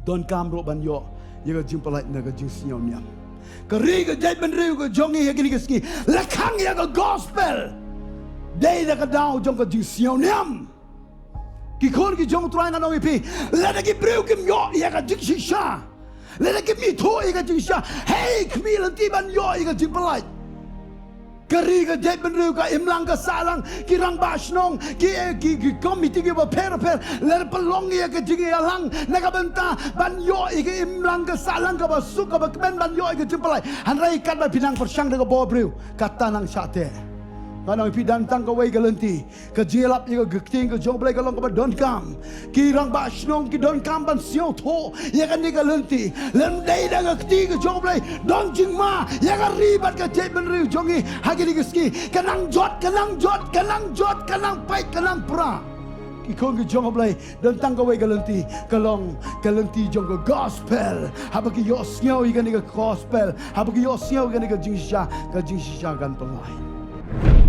donkam ro ban yo ye ga jing palai na ga jingsngewniam ka ri ga jai ban riu ga jongi ye ga ni ga ski la khang ye ga gospel dei da ka dau jong ga jingsngewniam ki khon ki jong trai na no pi la da ki breu kim yo ye ga jingshisha la da ki mi tho ye ga jingsha hey kmi lan ti ban yo ye ga jing palai Kari ka jai benriu ka imlang ka salang ki rang basnong ki komiti ki ba per ler pelong ya ke jingi alang naga benta ban yo ki imlang ka salang ka ba suk ka ba ben ban yo ki jimpalai han rai kat ba pinang persang de ka bo briu kata nang sate kanang pi dan tang ka wei ka lenti ka jilap ka gting ka jong play ka long ka ba donkam ki rang basnong ki donkam ban siau tho ya kan ni ka lenti lem dei da ka gting ka jong play don jingma ya ka ribat ka jai benriu jongi hagi ni ski kanang jot kanang pai kanang pra ki kong ki jong play dan tang ka wei ka lenti kalong ka lenti jong ka gospel haba ki yo snyo i ka ni ka gospel haba ki yo snyo ka ni ka jingsha kan pelai